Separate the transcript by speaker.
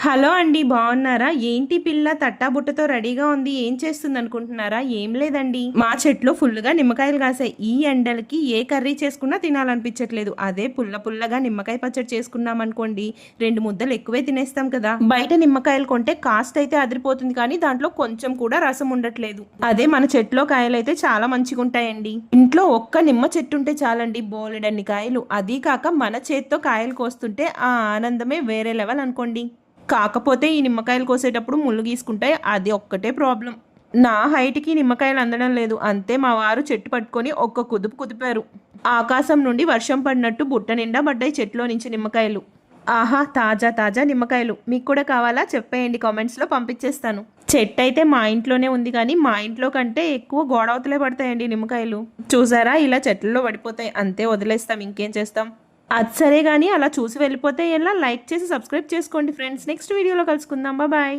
Speaker 1: Hello అండి, బాగున్నారా? ఏంటి పిల్ల తట్టాబుట్టతో రెడీగా ఉంది, ఏం చేస్తుంది అనుకుంటున్నారా? ఏం లేదండి, మా చెట్లో ఫుల్గా నిమ్మకాయలు కాసాయి. ఈ ఎండలకి ఏ కర్రీ చేసుకున్నా తినాలనిపించట్లేదు. అదే పుల్ల పుల్లగా నిమ్మకాయ పచ్చడి చేసుకున్నాం అనుకోండి, 2 ముద్దలు ఎక్కువే తినేస్తాం కదా. బయట నిమ్మకాయలు కొంటే కాస్ట్ అయితే అదిరిపోతుంది, కానీ దాంట్లో కొంచెం కూడా రసం ఉండట్లేదు. అదే మన చెట్లో కాయలు అయితే చాలా మంచిగా ఉంటాయండి. ఇంట్లో ఒక్క నిమ్మ చెట్టు ఉంటే చాలండి, బోలెడన్ని కాయలు. అదీ కాక మన చేత్తో కాయలు కోస్తుంటే ఆ ఆనందమే వేరే లెవెల్ అనుకోండి. కాకపోతే ఈ నిమ్మకాయలు కోసేటప్పుడు ముళ్ళు గీసుకుంటాయి, అది ఒక్కటే ప్రాబ్లం. నా హైట్కి నిమ్మకాయలు అందడం లేదు, అంతే మా వారు చెట్టు పట్టుకొని ఒక్క కుదుపు కుదిపారు. ఆకాశం నుండి వర్షం పడినట్టు బుట్ట నిండా పడ్డాయి చెట్లో నుంచి నిమ్మకాయలు. ఆహా, తాజా తాజా నిమ్మకాయలు. మీకు కూడా కావాలా? చెప్పేయండి, కామెంట్స్లో పంపించేస్తాను. చెట్టు అయితే మా ఇంట్లోనే ఉంది, కానీ మా ఇంట్లో కంటే ఎక్కువ గోడవతలే పడతాయండి నిమ్మకాయలు. చూసారా, ఇలా చెట్లలో పడిపోతాయి, అంతే వదిలేస్తాం, ఇంకేం చేస్తాం. అది సరే కానీ అలా చూసి వెళ్ళిపోతే ఎలా? లైక్ చేసి సబ్స్క్రైబ్ చేసుకోండి ఫ్రెండ్స్. నెక్స్ట్ వీడియోలో కలుసుకుందాం, బాయ్.